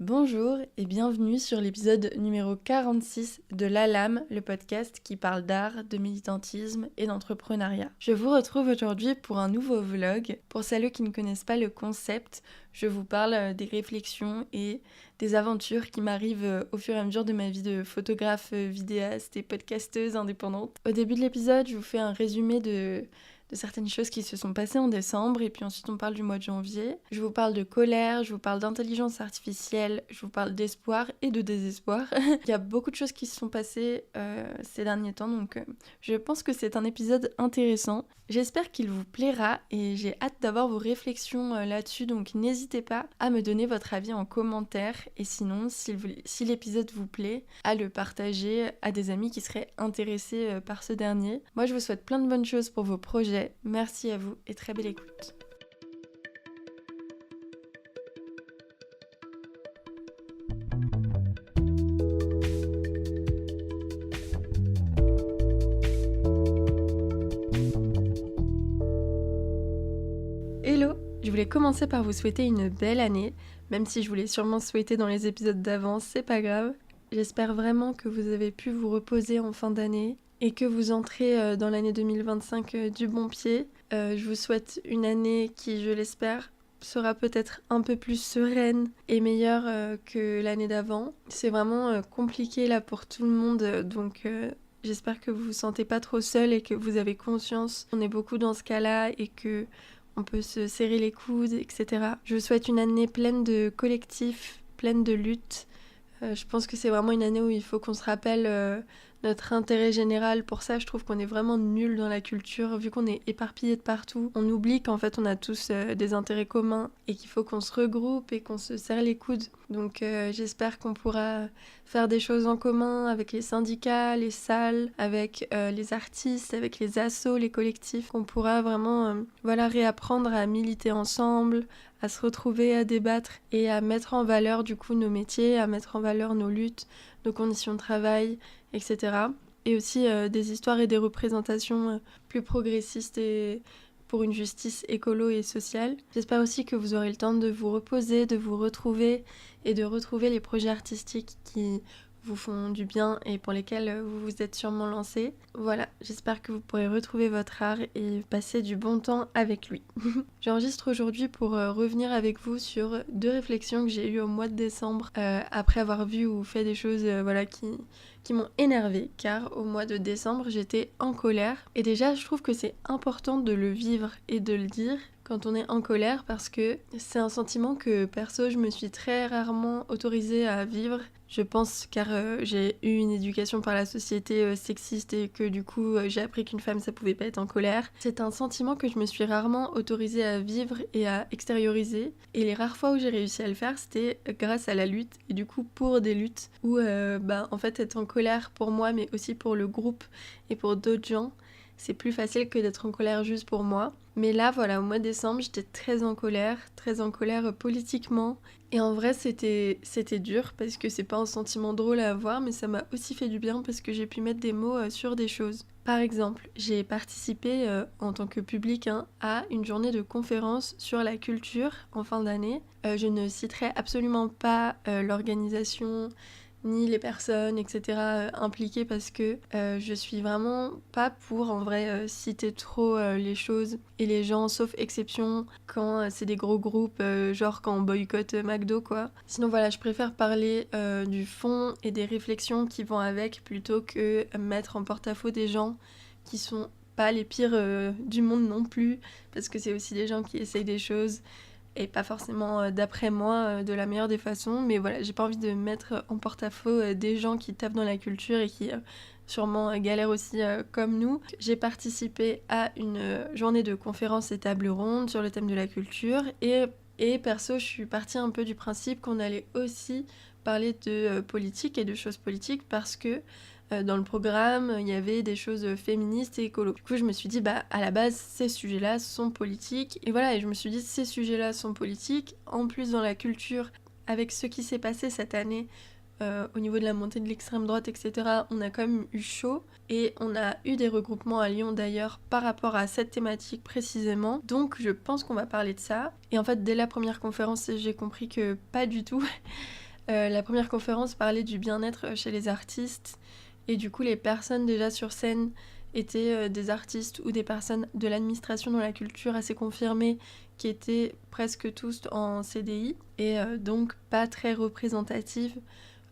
Bonjour et bienvenue sur l'épisode numéro 46 de La Lame, le podcast qui parle d'art, de militantisme et d'entrepreneuriat. Je vous retrouve aujourd'hui pour un nouveau vlog. Pour celles qui ne connaissent pas le concept, je vous parle des réflexions et des aventures qui m'arrivent au fur et à mesure de ma vie de photographe, vidéaste et podcasteuse indépendante. Au début de l'épisode, je vous fais un résumé de certaines choses qui se sont passées en décembre, et puis ensuite on parle du mois de janvier. Je vous parle de colère, je vous parle d'intelligence artificielle, je vous parle d'espoir et de désespoir. Il y a beaucoup de choses qui se sont passées ces derniers temps, donc je pense que c'est un épisode intéressant. J'espère qu'il vous plaira et j'ai hâte d'avoir vos réflexions là-dessus, donc n'hésitez pas à me donner votre avis en commentaire, et sinon, si l'épisode vous plaît, à le partager à des amis qui seraient intéressés par ce dernier. Moi, je vous souhaite plein de bonnes choses pour vos projets. Merci à vous et très belle écoute. Hello! Je voulais commencer par vous souhaiter une belle année, même si je vous l'ai sûrement souhaité dans les épisodes d'avant, c'est pas grave. J'espère vraiment que vous avez pu vous reposer en fin d'année et que vous entrez dans l'année 2025 du bon pied. Je vous souhaite une année qui, je l'espère, sera peut-être un peu plus sereine et meilleure que l'année d'avant. C'est vraiment compliqué là pour tout le monde, donc j'espère que vous vous sentez pas trop seul et que vous avez conscience. On est beaucoup dans ce cas-là et que on peut se serrer les coudes, etc. Je vous souhaite une année pleine de collectifs, pleine de luttes. Je pense que c'est vraiment une année où il faut qu'on se rappelle notre intérêt général. Pour ça, je trouve qu'on est vraiment nuls dans la culture, vu qu'on est éparpillés de partout. On oublie qu'en fait, on a tous des intérêts communs et qu'il faut qu'on se regroupe et qu'on se serre les coudes. Donc j'espère qu'on pourra faire des choses en commun avec les syndicats, les salles, avec les artistes, avec les assos, les collectifs, qu'on pourra vraiment réapprendre à militer ensemble, à se retrouver, à débattre et à mettre en valeur du coup nos métiers, à mettre en valeur nos luttes, nos conditions de travail, etc. Et aussi des histoires et des représentations plus progressistes et pour une justice écolo et sociale. J'espère aussi que vous aurez le temps de vous reposer, de vous retrouver et de retrouver les projets artistiques qui vous font du bien et pour lesquels vous vous êtes sûrement lancé. Voilà, j'espère que vous pourrez retrouver votre art et passer du bon temps avec lui. J'enregistre aujourd'hui pour revenir avec vous sur 2 réflexions que j'ai eues au mois de décembre après avoir vu ou fait des choses qui m'ont énervée, car au mois de décembre j'étais en colère. Et déjà je trouve que c'est important de le vivre et de le dire quand on est en colère, parce que c'est un sentiment que perso je me suis très rarement autorisée à vivre. Je pense car j'ai eu une éducation par la société sexiste et que du coup j'ai appris qu'une femme ça pouvait pas être en colère. C'est un sentiment que je me suis rarement autorisée à vivre et à extérioriser, et les rares fois où j'ai réussi à le faire c'était grâce à la lutte et du coup pour des luttes où en fait être en colère pour moi mais aussi pour le groupe et pour d'autres gens, c'est plus facile que d'être en colère juste pour moi. Mais là, voilà, au mois de décembre, j'étais très en colère politiquement. Et en vrai, c'était dur parce que c'est pas un sentiment drôle à avoir, mais ça m'a aussi fait du bien parce que j'ai pu mettre des mots sur des choses. Par exemple, j'ai participé en tant que public à une journée de conférence sur la culture en fin d'année. Je ne citerai absolument pas l'organisation ni les personnes, etc. Impliquées parce que je suis vraiment pas pour en vrai citer trop les choses et les gens, sauf exception quand c'est des gros groupes, genre quand on boycotte McDo quoi. Sinon voilà, je préfère parler du fond et des réflexions qui vont avec plutôt que mettre en porte-à-faux des gens qui sont pas les pires du monde non plus, parce que c'est aussi des gens qui essayent des choses et pas forcément d'après moi de la meilleure des façons, mais voilà, j'ai pas envie de mettre en porte-à-faux des gens qui tapent dans la culture et qui sûrement galèrent aussi comme nous. J'ai participé à une journée de conférences et tables rondes sur le thème de la culture, et perso je suis partie un peu du principe qu'on allait aussi parler de politique et de choses politiques, parce que dans le programme, il y avait des choses féministes et écolo. Du coup, je me suis dit, à la base, ces sujets-là sont politiques. Et voilà, et je me suis dit, ces sujets-là sont politiques. En plus, dans la culture, avec ce qui s'est passé cette année, au niveau de la montée de l'extrême droite, etc., on a quand même eu chaud. Et on a eu des regroupements à Lyon, d'ailleurs, par rapport à cette thématique précisément. Donc, je pense qu'on va parler de ça. Et en fait, dès la première conférence, j'ai compris que pas du tout. La première conférence parlait du bien-être chez les artistes et du coup les personnes déjà sur scène étaient des artistes ou des personnes de l'administration dans la culture assez confirmées qui étaient presque tous en CDI et donc pas très représentatives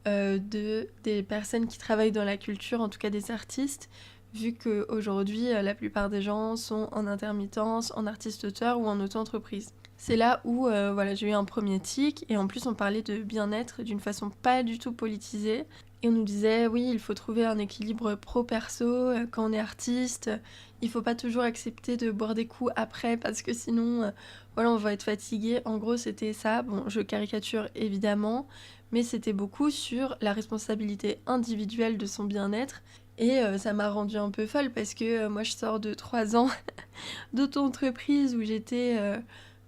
des personnes qui travaillent dans la culture, en tout cas des artistes, vu qu'aujourd'hui la plupart des gens sont en intermittence, en artiste-auteur ou en auto-entreprise. C'est là où voilà, j'ai eu un premier tic et en plus on parlait de bien-être d'une façon pas du tout politisée. Et on nous disait oui, il faut trouver un équilibre pro-perso quand on est artiste. Il faut pas toujours accepter de boire des coups après parce que sinon voilà, on va être fatigué. En gros, c'était ça. Bon, je caricature évidemment, mais c'était beaucoup sur la responsabilité individuelle de son bien-être. Et ça m'a rendue un peu folle parce que moi je sors de 3 ans d'auto-entreprise où j'étais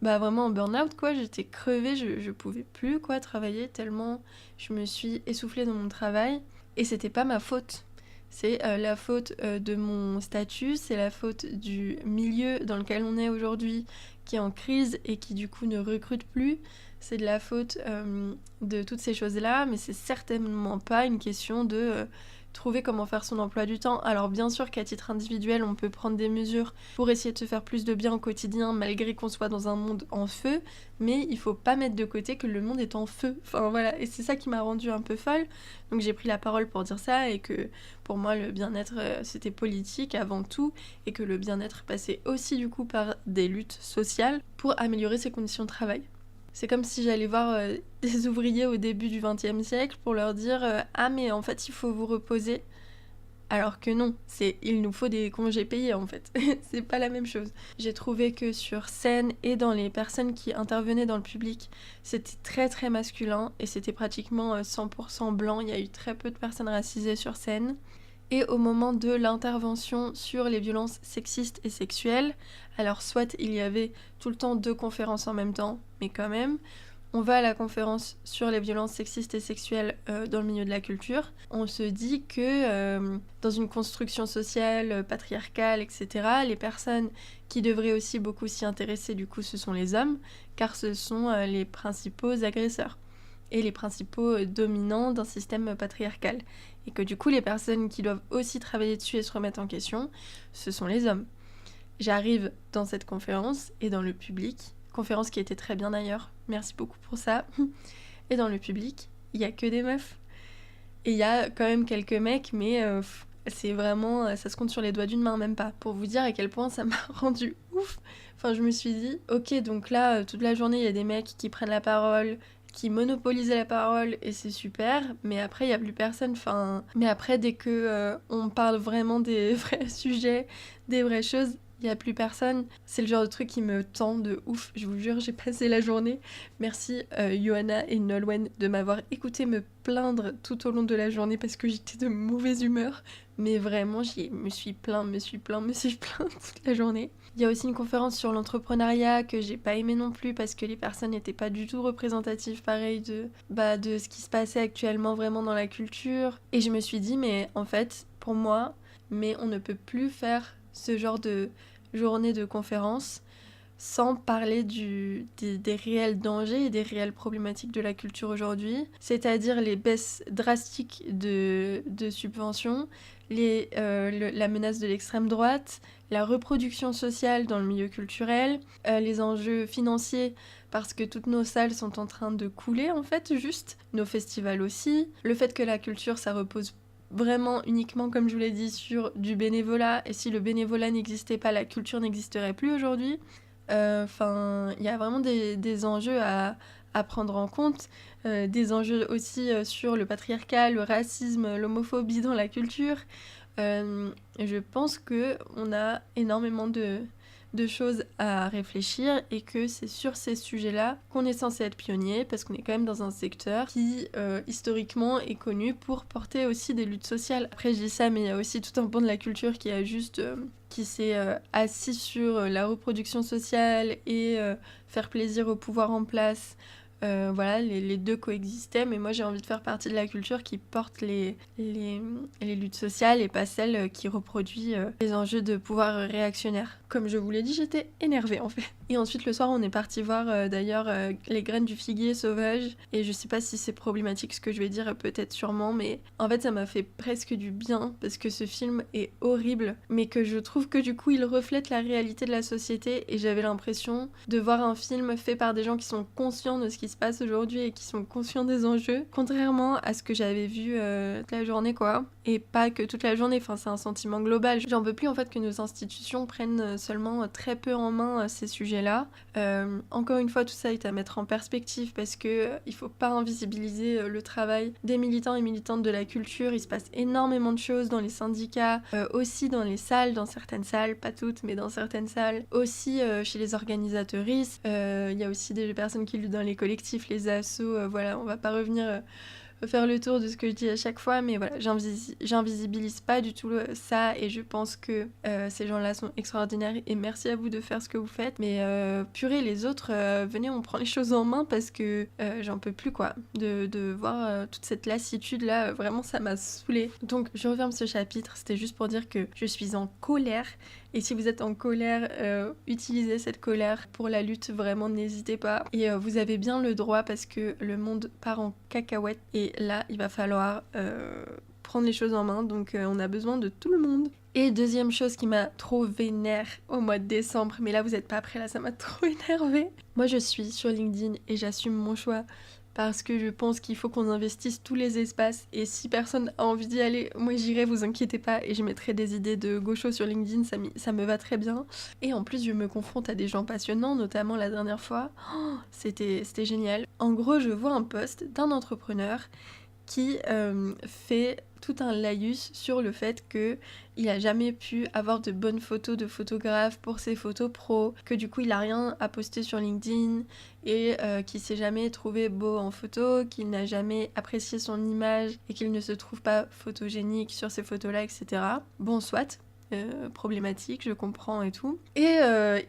vraiment en burn-out quoi, j'étais crevée, je pouvais plus quoi travailler tellement je me suis essoufflée dans mon travail et c'était pas ma faute. C'est la faute de mon statut, c'est la faute du milieu dans lequel on est aujourd'hui qui est en crise et qui du coup ne recrute plus. C'est de la faute de toutes ces choses-là, mais c'est certainement pas une question de trouver comment faire son emploi du temps. Alors bien sûr qu'à titre individuel, on peut prendre des mesures pour essayer de se faire plus de bien au quotidien malgré qu'on soit dans un monde en feu, mais il faut pas mettre de côté que le monde est en feu. Enfin voilà, et c'est ça qui m'a rendue un peu folle. Donc j'ai pris la parole pour dire ça et que pour moi le bien-être c'était politique avant tout et que le bien-être passait aussi du coup par des luttes sociales pour améliorer ses conditions de travail. C'est comme si j'allais voir des ouvriers au début du XXe siècle pour leur dire ah mais en fait il faut vous reposer. Alors que non, il nous faut des congés payés en fait. C'est pas la même chose. J'ai trouvé que sur scène et dans les personnes qui intervenaient dans le public, c'était très très masculin et c'était pratiquement 100% blanc. Il y a eu très peu de personnes racisées sur scène. Et au moment de l'intervention sur les violences sexistes et sexuelles, alors soit il y avait tout le temps 2 conférences en même temps, mais quand même, on va à la conférence sur les violences sexistes et sexuelles dans le milieu de la culture. On se dit que dans une construction sociale, patriarcale, etc., les personnes qui devraient aussi beaucoup s'y intéresser, du coup, ce sont les hommes, car ce sont les principaux agresseurs et les principaux dominants d'un système patriarcal. Et que du coup, les personnes qui doivent aussi travailler dessus et se remettre en question, ce sont les hommes. J'arrive dans cette conférence et dans le public, conférence qui était très bien d'ailleurs, merci beaucoup pour ça, et dans le public, il y a que des meufs. Et il y a quand même quelques mecs, mais c'est vraiment, ça se compte sur les doigts d'une main, même pas, pour vous dire à quel point ça m'a rendu ouf. Enfin, je me suis dit, ok, donc là, toute la journée, il y a des mecs qui prennent la parole, qui monopolisaient la parole, et c'est super, mais après, il n'y a plus personne. Enfin, mais après, dès que on parle vraiment des vrais sujets, des vraies choses, il n'y a plus personne. C'est le genre de truc qui me tend de ouf, je vous jure, j'ai passé la journée. Merci Johanna et Nolwenn de m'avoir écouté me plaindre tout au long de la journée parce que j'étais de mauvaise humeur. Mais vraiment, me suis plaint toute la journée. Il y a aussi une conférence sur l'entrepreneuriat que j'ai pas aimé non plus parce que les personnes n'étaient pas du tout représentatives, pareil, de ce qui se passait actuellement vraiment dans la culture. Et je me suis dit, mais en fait, pour moi, mais on ne peut plus faire ce genre de journée de conférence sans parler des réels dangers et des réelles problématiques de la culture aujourd'hui, c'est-à-dire les baisses drastiques de subventions, la menace de l'extrême droite, la reproduction sociale dans le milieu culturel, les enjeux financiers parce que toutes nos salles sont en train de couler en fait, juste, nos festivals aussi, le fait que la culture ça repose vraiment uniquement, comme je vous l'ai dit, sur du bénévolat, et si le bénévolat n'existait pas, la culture n'existerait plus aujourd'hui. Enfin, il y a vraiment des enjeux à prendre en compte, des enjeux aussi sur le patriarcat, le racisme, l'homophobie dans la culture. Je pense qu'on a énormément de choses à réfléchir et que c'est sur ces sujets-là qu'on est censé être pionnier parce qu'on est quand même dans un secteur qui historiquement est connu pour porter aussi des luttes sociales. Après je dis ça mais il y a aussi tout un pan de la culture qui a juste qui s'est assis sur la reproduction sociale et faire plaisir au pouvoir en place. Voilà, les deux coexistaient, mais moi j'ai envie de faire partie de la culture qui porte les luttes sociales et pas celle qui reproduit les enjeux de pouvoir réactionnaire. comme je vous l'ai dit, j'étais énervée en fait. Et ensuite le soir on est parti voir d'ailleurs Les graines du figuier sauvage, et je sais pas si c'est problématique ce que je vais dire, peut-être sûrement, mais en fait ça m'a fait presque du bien parce que ce film est horrible, mais que je trouve que du coup il reflète la réalité de la société, et j'avais l'impression de voir un film fait par des gens qui sont conscients de ce qui se passe aujourd'hui et qui sont conscients des enjeux, contrairement à ce que j'avais vu toute la journée quoi. Et pas que toute la journée, enfin c'est un sentiment global. J'en veux plus en fait que nos institutions prennent seulement très peu en main ces sujets-là. Encore une fois, tout ça est à mettre en perspective parce que il faut pas invisibiliser le travail des militants et militantes de la culture. Il se passe énormément de choses dans les syndicats, aussi dans les salles, dans certaines salles, pas toutes, mais dans certaines salles, aussi chez les organisateuristes. Il y a aussi des personnes qui luttent dans les collectifs, les assos, voilà, on va pas revenir faire le tour de ce que je dis à chaque fois, mais voilà, j'invisibilise pas du tout ça, et je pense que ces gens-là sont extraordinaires, et merci à vous de faire ce que vous faites, mais purée, les autres, venez, on prend les choses en main, parce que j'en peux plus quoi, de voir toute cette lassitude là, vraiment ça m'a saoulée. Donc je referme ce chapitre, c'était juste pour dire que je suis en colère, et si vous êtes en colère, utilisez cette colère pour la lutte, vraiment n'hésitez pas, et vous avez bien le droit, parce que le monde part en cacahuète, et là il va falloir prendre les choses en main, donc on a besoin de tout le monde. Et deuxième chose qui m'a trop vénère au mois de décembre, mais là vous êtes pas prêts, là ça m'a trop énervée. Moi je suis sur LinkedIn et j'assume mon choix, parce que je pense qu'il faut qu'on investisse tous les espaces, et si personne a envie d'y aller, moi j'irai, vous inquiétez pas, et je mettrai des idées de gauchos sur LinkedIn, ça me va très bien. Et en plus je me confronte à des gens passionnants, notamment la dernière fois, c'était génial. En gros je vois un post d'un entrepreneur qui fait tout un laïus sur le fait qu'il a jamais pu avoir de bonnes photos de photographe pour ses photos pro, que du coup il a rien à poster sur LinkedIn, et qu'il s'est jamais trouvé beau en photo, qu'il n'a jamais apprécié son image, et qu'il ne se trouve pas photogénique sur ces photos-là, etc. Bon, soit. Problématique, je comprends et tout. Et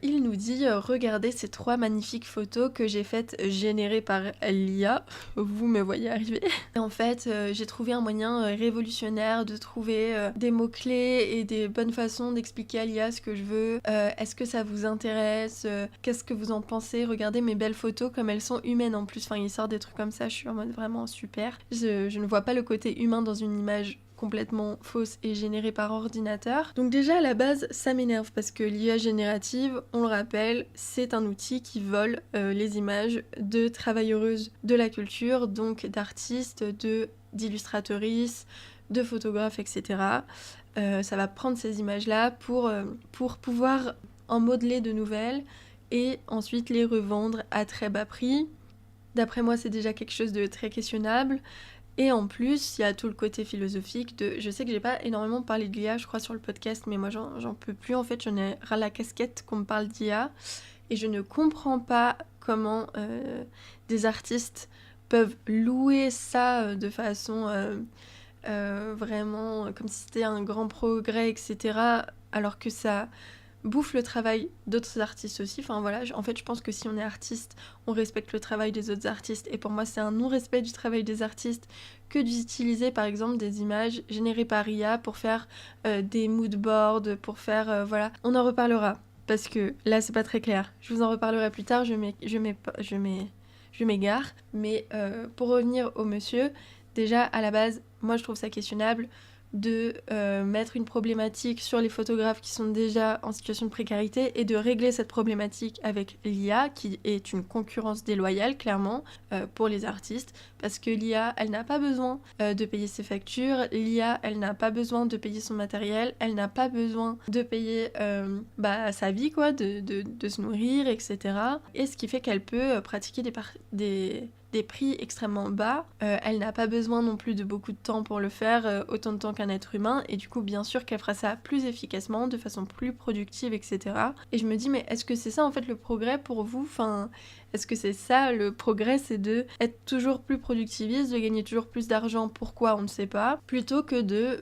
il nous dit regardez ces 3 magnifiques photos que j'ai faites générées par l'IA. Vous me voyez arriver. Et en fait, j'ai trouvé un moyen révolutionnaire de trouver des mots-clés et des bonnes façons d'expliquer à l'IA ce que je veux. Est-ce que ça vous intéresse? Qu'est-ce que vous en pensez? Regardez mes belles photos comme elles sont humaines en plus. Enfin, il sort des trucs comme ça, je suis en mode vraiment super. Je ne vois pas le côté humain dans une image complètement fausse et générée par ordinateur. Donc déjà à la base ça m'énerve, parce que l'IA générative, on le rappelle, c'est un outil qui vole les images de travailleuses de la culture, donc d'artistes, d'illustratrices, de photographes, etc. Ça va prendre ces images-là pour pouvoir en modeler de nouvelles et ensuite les revendre à très bas prix. D'après moi c'est déjà quelque chose de très questionnable. Et en plus, il y a tout le côté philosophique de... Je sais que j'ai pas énormément parlé de l'IA, je crois, sur le podcast, mais moi, j'en peux plus, en fait. J'en ai ras la casquette qu'on me parle d'IA. Et je ne comprends pas comment des artistes peuvent louer ça de façon vraiment comme si c'était un grand progrès, etc. Alors que ça bouffe le travail d'autres artistes aussi. Enfin voilà, en fait je pense que si on est artiste, on respecte le travail des autres artistes, et pour moi c'est un non-respect du travail des artistes que d'utiliser par exemple des images générées par IA pour faire des moodboards, pour faire voilà. On en reparlera, parce que là c'est pas très clair. Je vous en reparlerai plus tard, je m'égare. Mais pour revenir au monsieur, déjà à la base, moi je trouve ça questionnable de mettre une problématique sur les photographes qui sont déjà en situation de précarité, et de régler cette problématique avec l'IA, qui est une concurrence déloyale clairement pour les artistes, parce que l'IA elle n'a pas besoin de payer ses factures, l'IA elle n'a pas besoin de payer son matériel, elle n'a pas besoin de payer sa vie quoi, de se nourrir, etc. Et ce qui fait qu'elle peut pratiquer des prix extrêmement bas. Elle n'a pas besoin non plus de beaucoup de temps pour le faire, autant de temps qu'un être humain, et du coup bien sûr qu'elle fera ça plus efficacement, de façon plus productive, etc. Et je me dis mais est-ce que c'est ça en fait le progrès pour vous? Enfin, est-ce que c'est ça le progrès, c'est de être toujours plus productiviste, de gagner toujours plus d'argent, pourquoi on ne sait pas, plutôt que de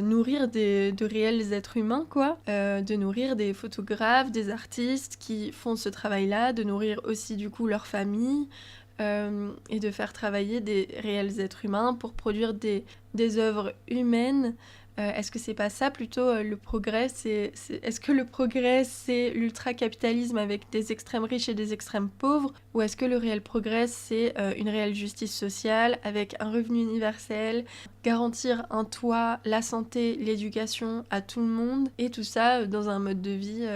nourrir de réels êtres humains quoi, de nourrir des photographes, des artistes qui font ce travail-là, de nourrir aussi du coup leur famille, et de faire travailler des réels êtres humains pour produire des œuvres humaines Est-ce que c'est pas ça plutôt le progrès Est-ce que le progrès c'est l'ultra-capitalisme avec des extrêmes riches et des extrêmes pauvres? Ou est-ce que le réel progrès c'est une réelle justice sociale avec un revenu universel, garantir un toit, la santé, l'éducation à tout le monde et tout ça dans un mode de vie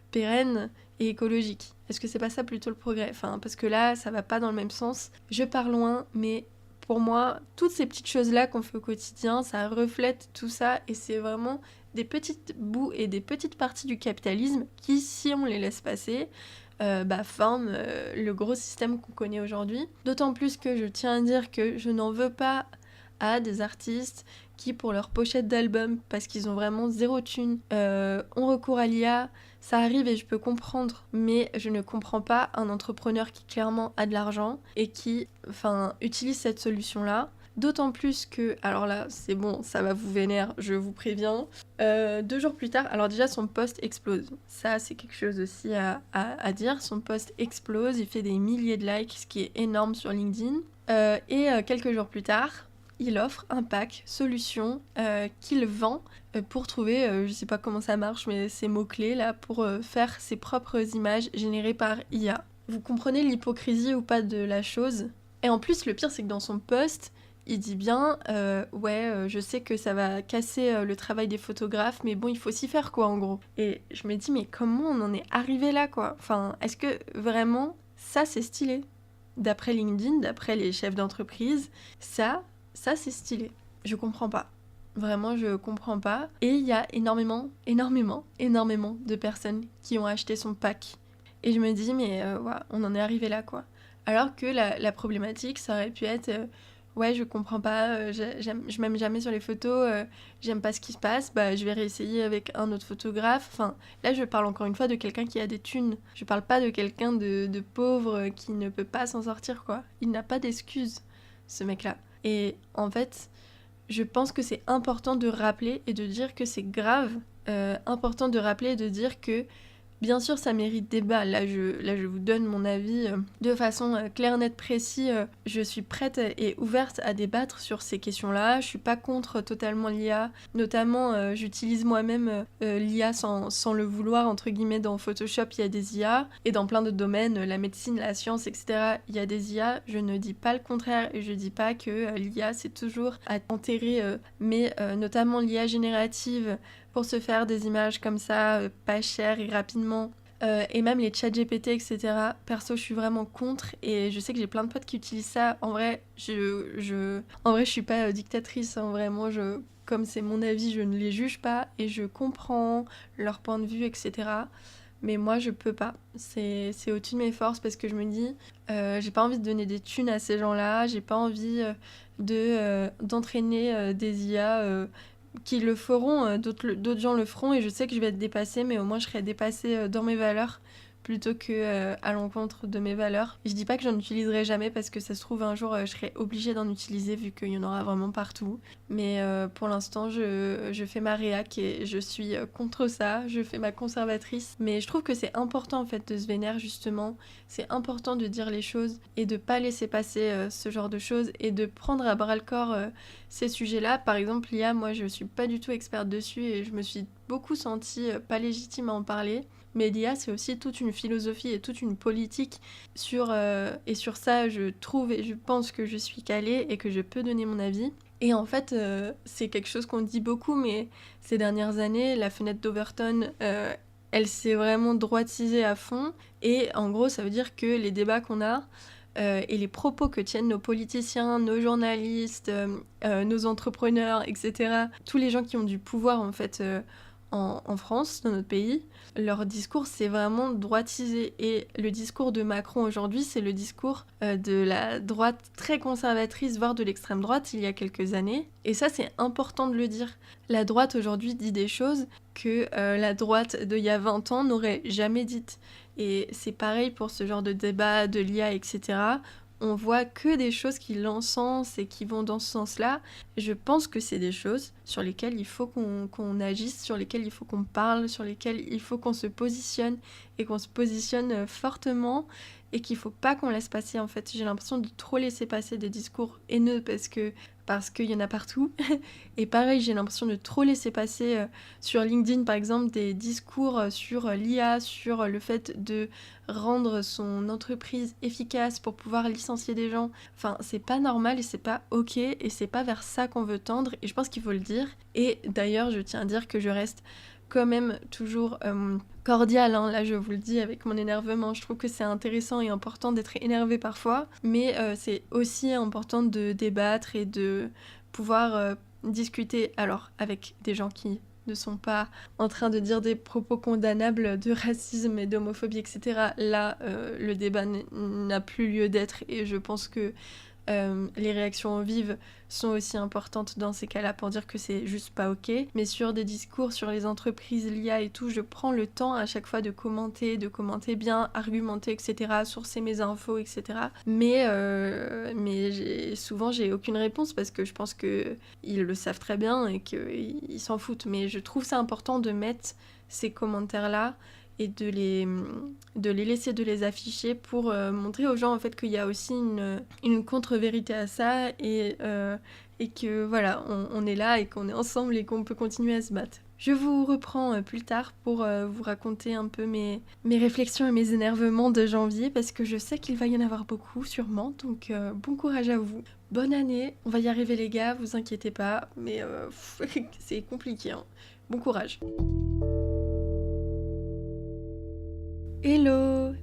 pérenne et écologique? Est-ce que c'est pas ça plutôt le progrès? Enfin, parce que là, ça va pas dans le même sens. Je pars loin, mais pour moi, toutes ces petites choses-là qu'on fait au quotidien, ça reflète tout ça et c'est vraiment des petites bouts et des petites parties du capitalisme qui, si on les laisse passer, forment le gros système qu'on connaît aujourd'hui. D'autant plus que je tiens à dire que je n'en veux pas à des artistes qui, pour leur pochette d'album, parce qu'ils ont vraiment zéro thune, ont recours à l'IA. Ça arrive et je peux comprendre, mais je ne comprends pas un entrepreneur qui clairement a de l'argent et qui utilise cette solution-là. D'autant plus que, alors là, c'est bon, ça va vous vénérer, je vous préviens. 2 jours plus tard, alors déjà son post explose. Ça, c'est quelque chose aussi à dire. Son post explose, il fait des milliers de likes, ce qui est énorme sur LinkedIn. Et quelques jours plus tard, il offre un pack solution qu'il vend pour trouver, je sais pas comment ça marche, mais ces mots-clés là pour faire ses propres images générées par IA. Vous comprenez l'hypocrisie ou pas de la chose? Et en plus, le pire, c'est que dans son post, il dit bien je sais que ça va casser le travail des photographes, mais bon, il faut s'y faire quoi en gros. Et je me dis, mais comment on en est arrivé là quoi? Enfin, est-ce que vraiment ça c'est stylé? D'après LinkedIn, d'après les chefs d'entreprise, ça c'est stylé. Je comprends pas. Vraiment, je comprends pas. Et il y a énormément de personnes qui ont acheté son pack. Et je me dis, mais on en est arrivé là, quoi. Alors que la problématique, ça aurait pu être, je comprends pas, je m'aime jamais sur les photos, j'aime pas ce qui se passe, je vais réessayer avec un autre photographe. Enfin, là, je parle encore une fois de quelqu'un qui a des thunes. Je parle pas de quelqu'un de pauvre qui ne peut pas s'en sortir, quoi. Il n'a pas d'excuses, ce mec-là. Et en fait, je pense que c'est important de rappeler et de dire que c'est grave. Important de rappeler et de dire que, bien sûr, ça mérite débat. Là, je vous donne mon avis de façon claire, nette, précise. Je suis prête et ouverte à débattre sur ces questions-là. Je suis pas contre totalement l'IA. Notamment, j'utilise moi-même l'IA sans le vouloir, entre guillemets, dans Photoshop, il y a des IA. Et dans plein d'autres domaines, la médecine, la science, etc., il y a des IA. Je ne dis pas le contraire et je dis pas que l'IA, c'est toujours à enterrer. Mais notamment l'IA générative, pour se faire des images comme ça, pas chères et rapidement. Et même les chats GPT, etc. Perso, je suis vraiment contre et je sais que j'ai plein de potes qui utilisent ça. En vrai, je suis pas dictatrice. Hein, vraiment, comme c'est mon avis, je ne les juge pas et je comprends leur point de vue, etc. Mais moi, je peux pas. C'est au-dessus de mes forces parce que je me dis, j'ai pas envie de donner des thunes à ces gens-là. J'ai pas envie d'entraîner des IA qui le feront, d'autres gens le feront et je sais que je vais être dépassée, mais au moins je serai dépassée dans mes valeurs plutôt que à l'encontre de mes valeurs. Je dis pas que j'en utiliserai jamais parce que ça se trouve un jour je serai obligée d'en utiliser vu qu'il y en aura vraiment partout. Mais pour l'instant je fais ma réac et je suis contre ça, je fais ma conservatrice. Mais je trouve que c'est important en fait de se vénérer justement, c'est important de dire les choses et de pas laisser passer ce genre de choses et de prendre à bras le corps ces sujets-là. Par exemple l'IA, moi je suis pas du tout experte dessus et je me suis beaucoup sentie pas légitime à en parler. Mais l'IA, c'est aussi toute une philosophie et toute une politique et sur ça, je trouve et je pense que je suis calée et que je peux donner mon avis. Et en fait, c'est quelque chose qu'on dit beaucoup, mais ces dernières années, la fenêtre d'Overton, elle s'est vraiment droitisée à fond. Et en gros, ça veut dire que les débats qu'on a et les propos que tiennent nos politiciens, nos journalistes, nos entrepreneurs, etc., tous les gens qui ont du pouvoir, en fait, en France, dans notre pays, leur discours c'est vraiment droitisé et le discours de Macron aujourd'hui c'est le discours de la droite très conservatrice voire de l'extrême droite il y a quelques années et ça c'est important de le dire. La droite aujourd'hui dit des choses que la droite d'il y a 20 ans n'aurait jamais dites et c'est pareil pour ce genre de débat de l'IA etc. On voit que des choses qui l'encensent et qui vont dans ce sens-là. Je pense que c'est des choses sur lesquelles il faut qu'on agisse, sur lesquelles il faut qu'on parle, sur lesquelles il faut qu'on se positionne et qu'on se positionne fortement et qu'il faut pas qu'on laisse passer en fait. J'ai l'impression de trop laisser passer des discours haineux parce qu'il y en a partout. Et pareil, j'ai l'impression de trop laisser passer sur LinkedIn par exemple des discours sur l'IA, sur le fait de rendre son entreprise efficace pour pouvoir licencier des gens. Enfin, c'est pas normal et c'est pas ok et c'est pas vers ça qu'on veut tendre et je pense qu'il faut le dire. Et d'ailleurs, je tiens à dire que je reste quand même toujours cordiale, hein. Là je vous le dis avec mon énervement, je trouve que c'est intéressant et important d'être énervé parfois, mais c'est aussi important de débattre et de pouvoir discuter alors avec des gens qui ne sont pas en train de dire des propos condamnables de racisme et d'homophobie, etc. Là, le débat n'a plus lieu d'être et je pense que les réactions vives sont aussi importantes dans ces cas-là pour dire que c'est juste pas ok. Mais sur des discours sur les entreprises, l'IA et tout, je prends le temps à chaque fois de commenter bien, argumenter, etc., sourcer mes infos, etc. Mais souvent j'ai aucune réponse parce que je pense qu'ils le savent très bien et qu'ils s'en foutent. Mais je trouve ça important de mettre ces commentaires-là et de les laisser, de les afficher pour montrer aux gens en fait qu'il y a aussi une contre-vérité à ça et que voilà, on est là et qu'on est ensemble et qu'on peut continuer à se battre. Je vous reprends plus tard pour vous raconter un peu mes réflexions et mes énervements de janvier parce que je sais qu'il va y en avoir beaucoup sûrement, donc bon courage à vous. Bonne année, on va y arriver les gars, vous inquiétez pas, mais c'est compliqué, hein. Bon courage. Hello!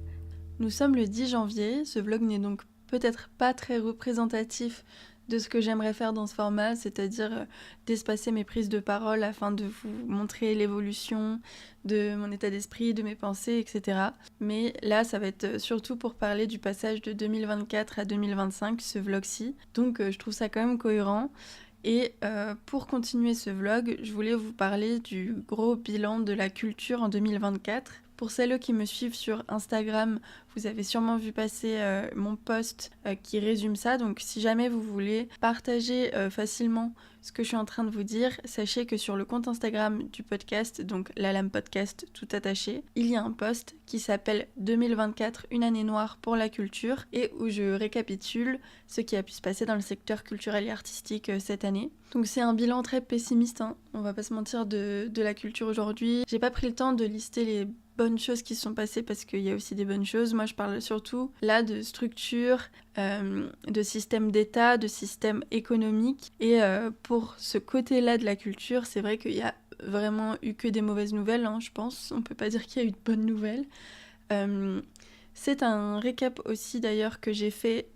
Nous sommes le 10 janvier, ce vlog n'est donc peut-être pas très représentatif de ce que j'aimerais faire dans ce format, c'est-à-dire d'espacer mes prises de parole afin de vous montrer l'évolution de mon état d'esprit, de mes pensées, etc. Mais là, ça va être surtout pour parler du passage de 2024 à 2025, ce vlog-ci, donc je trouve ça quand même cohérent. Et pour continuer ce vlog, je voulais vous parler du gros bilan de la culture en 2024. Pour celles qui me suivent sur Instagram, vous avez sûrement vu passer mon post qui résume ça. Donc si jamais vous voulez partager facilement ce que je suis en train de vous dire, sachez que sur le compte Instagram du podcast, donc La Lame Podcast tout attaché, il y a un post qui s'appelle 2024, une année noire pour la culture et où je récapitule ce qui a pu se passer dans le secteur culturel et artistique cette année. Donc c'est un bilan très pessimiste, hein, on va pas se mentir, de la culture aujourd'hui. J'ai pas pris le temps de lister les bonnes choses qui se sont passées parce qu'il y a aussi des bonnes choses. Moi je parle surtout là de structure, de système d'État, de système économique et pour ce côté-là de la culture, c'est vrai qu'il y a vraiment eu que des mauvaises nouvelles, hein, je pense. On peut pas dire qu'il y a eu de bonnes nouvelles. C'est un récap aussi d'ailleurs que j'ai fait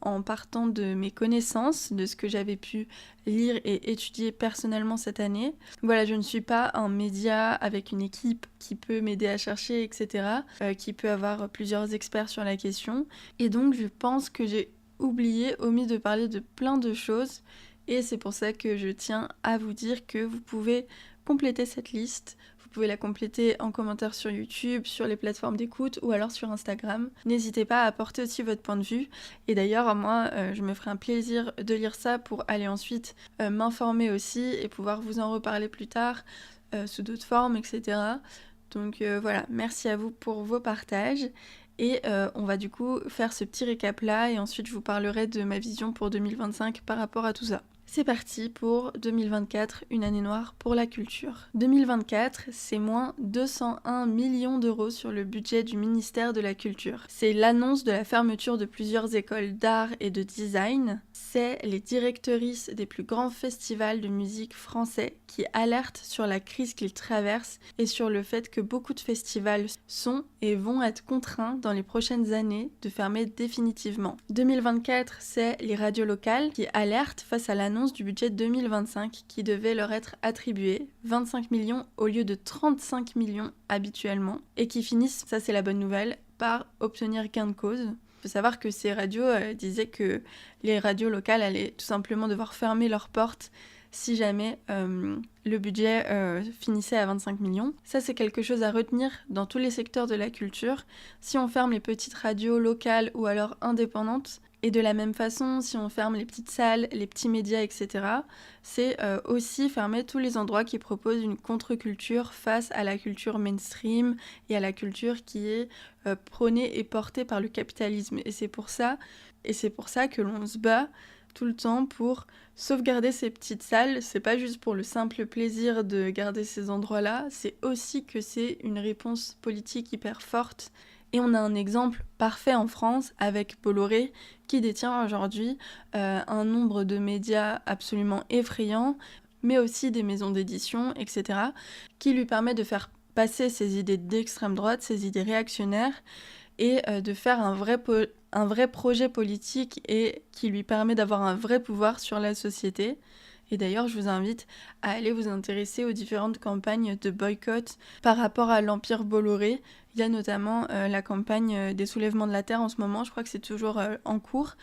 en partant de mes connaissances, de ce que j'avais pu lire et étudier personnellement cette année. Voilà, je ne suis pas un média avec une équipe qui peut m'aider à chercher, etc., qui peut avoir plusieurs experts sur la question. Et donc je pense que j'ai omis de parler de plein de choses. Et c'est pour ça que je tiens à vous dire que vous pouvez compléter cette liste. Vous pouvez la compléter en commentaire sur YouTube, sur les plateformes d'écoute ou alors sur Instagram. N'hésitez pas à apporter aussi votre point de vue. Et d'ailleurs, moi, je me ferai un plaisir de lire ça pour aller ensuite m'informer aussi et pouvoir vous en reparler plus tard sous d'autres formes, etc. Donc voilà, merci à vous pour vos partages. Et on va du coup faire ce petit récap là et ensuite je vous parlerai de ma vision pour 2025 par rapport à tout ça. C'est parti pour 2024, une année noire pour la culture. 2024, c'est moins 201 millions d'euros sur le budget du ministère de la Culture. C'est l'annonce de la fermeture de plusieurs écoles d'art et de design. C'est les directrices des plus grands festivals de musique français qui alertent sur la crise qu'ils traversent et sur le fait que beaucoup de festivals sont et vont être contraints dans les prochaines années de fermer définitivement. 2024, c'est les radios locales qui alertent face à l'annonce du budget 2025 qui devait leur être attribué, 25 millions au lieu de 35 millions habituellement, et qui finissent, ça c'est la bonne nouvelle, par obtenir gain de cause. Il faut savoir que ces radios disaient que les radios locales allaient tout simplement devoir fermer leurs portes si jamais le budget finissait à 25 millions. Ça, c'est quelque chose à retenir dans tous les secteurs de la culture. Si on ferme les petites radios locales ou alors indépendantes, Et de la même façon, si on ferme les petites salles, les petits médias, etc., c'est aussi fermer tous les endroits qui proposent une contre-culture face à la culture mainstream et à la culture qui est prônée et portée par le capitalisme. Et c'est pour ça que l'on se bat tout le temps pour sauvegarder ces petites salles. C'est pas juste pour le simple plaisir de garder ces endroits-là, c'est aussi que c'est une réponse politique hyper forte. Et on a un exemple parfait en France avec Bolloré qui détient aujourd'hui un nombre de médias absolument effrayant, mais aussi des maisons d'édition, etc., qui lui permet de faire passer ses idées d'extrême droite, ses idées réactionnaires, et de faire un vrai projet politique et qui lui permet d'avoir un vrai pouvoir sur la société. Et d'ailleurs, je vous invite à aller vous intéresser aux différentes campagnes de boycott par rapport à l'Empire Bolloré. Il y a notamment la campagne des soulèvements de la Terre en ce moment, je crois que c'est toujours en cours.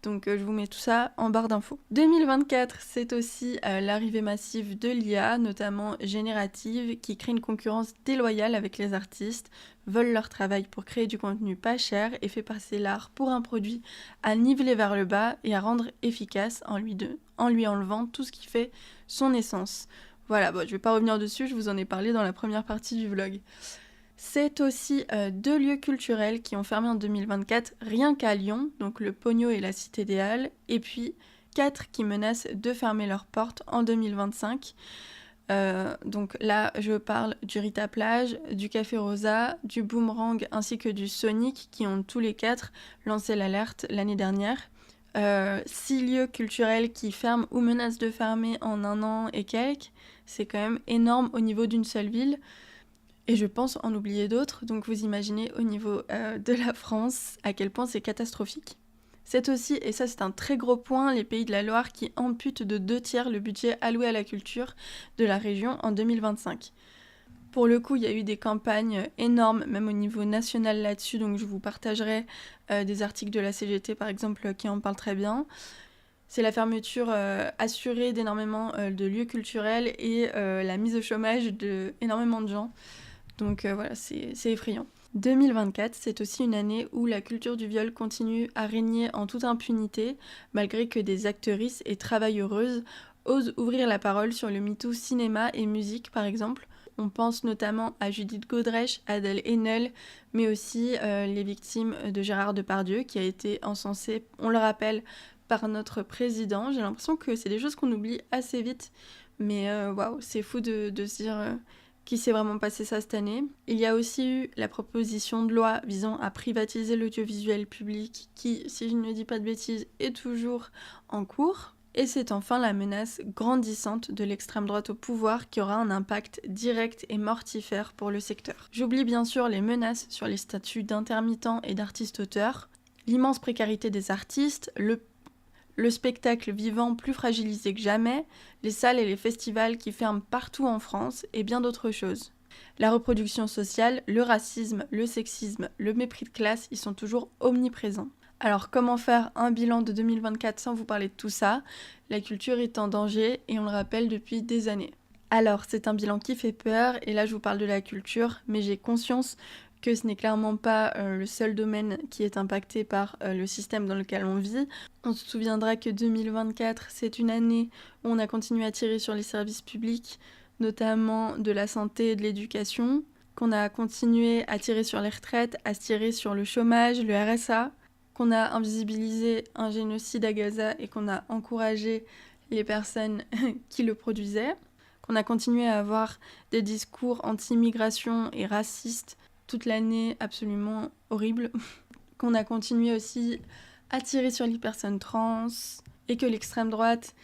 Donc je vous mets tout ça en barre d'infos. 2024, c'est aussi l'arrivée massive de l'IA, notamment générative, qui crée une concurrence déloyale avec les artistes, volent leur travail pour créer du contenu pas cher et fait passer l'art pour un produit à niveler vers le bas et à rendre efficace en lui enlevant tout ce qui fait son essence. Voilà, bon, je vais pas revenir dessus, je vous en ai parlé dans la première partie du vlog. C'est aussi 2 lieux culturels qui ont fermé en 2024, rien qu'à Lyon, donc le Pogno et la Cité des Halles, et puis 4 qui menacent de fermer leurs portes en 2025. Donc là, je parle du Rita Plage, du Café Rosa, du Boomerang ainsi que du Sonic qui ont tous les 4 lancé l'alerte l'année dernière. 6 lieux culturels qui ferment ou menacent de fermer en 1 an et quelques, c'est quand même énorme au niveau d'une seule ville. Et je pense en oublier d'autres, donc vous imaginez au niveau de la France à quel point c'est catastrophique. C'est aussi, et ça c'est un très gros point, les Pays de la Loire qui amputent de 2/3 le budget alloué à la culture de la région en 2025. Pour le coup, il y a eu des campagnes énormes, même au niveau national là-dessus, donc je vous partagerai des articles de la CGT par exemple qui en parlent très bien. C'est la fermeture assurée d'énormément de lieux culturels et la mise au chômage d'énormément de gens. Donc voilà, c'est effrayant. 2024, c'est aussi une année où la culture du viol continue à régner en toute impunité, malgré que des actrices et travailleuses osent ouvrir la parole sur le MeToo cinéma et musique, par exemple. On pense notamment à Judith Godrèche, Adèle Haenel, mais aussi les victimes de Gérard Depardieu, qui a été encensé, on le rappelle, par notre président. J'ai l'impression que c'est des choses qu'on oublie assez vite, mais waouh, c'est fou de se dire qu'il s'est vraiment passé ça cette année. Il y a aussi eu la proposition de loi visant à privatiser l'audiovisuel public qui, si je ne dis pas de bêtises, est toujours en cours. Et c'est enfin la menace grandissante de l'extrême droite au pouvoir qui aura un impact direct et mortifère pour le secteur. J'oublie bien sûr les menaces sur les statuts d'intermittents et d'artistes-auteurs, l'immense précarité des artistes, le spectacle vivant plus fragilisé que jamais, les salles et les festivals qui ferment partout en France et bien d'autres choses. La reproduction sociale, le racisme, le sexisme, le mépris de classe, ils sont toujours omniprésents. Alors comment faire un bilan de 2024 sans vous parler de tout ça ? La culture est en danger et on le rappelle depuis des années. Alors c'est un bilan qui fait peur et là je vous parle de la culture, mais j'ai conscience que ce n'est clairement pas le seul domaine qui est impacté par le système dans lequel on vit. On se souviendra que 2024, c'est une année où on a continué à tirer sur les services publics, notamment de la santé et de l'éducation, qu'on a continué à tirer sur les retraites, à se tirer sur le chômage, le RSA, qu'on a invisibilisé un génocide à Gaza et qu'on a encouragé les personnes qui le produisaient, qu'on a continué à avoir des discours anti-immigration et racistes toute l'année absolument horrible, qu'on a continué aussi à tirer sur les personnes trans, et que l'extrême droite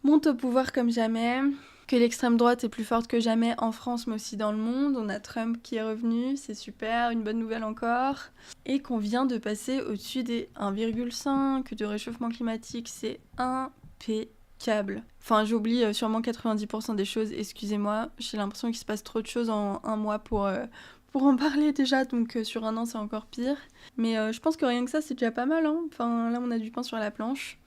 monte au pouvoir comme jamais, que l'extrême droite est plus forte que jamais en France mais aussi dans le monde. On a Trump qui est revenu, c'est super, une bonne nouvelle encore, et qu'on vient de passer au-dessus des 1,5 de réchauffement climatique, c'est impeccable. Enfin, j'oublie sûrement 90% des choses, excusez-moi, j'ai l'impression qu'il se passe trop de choses en un mois pour en parler déjà, donc sur un an c'est encore pire. Mais je pense que rien que ça c'est déjà pas mal, hein. Enfin là on a du pain sur la planche.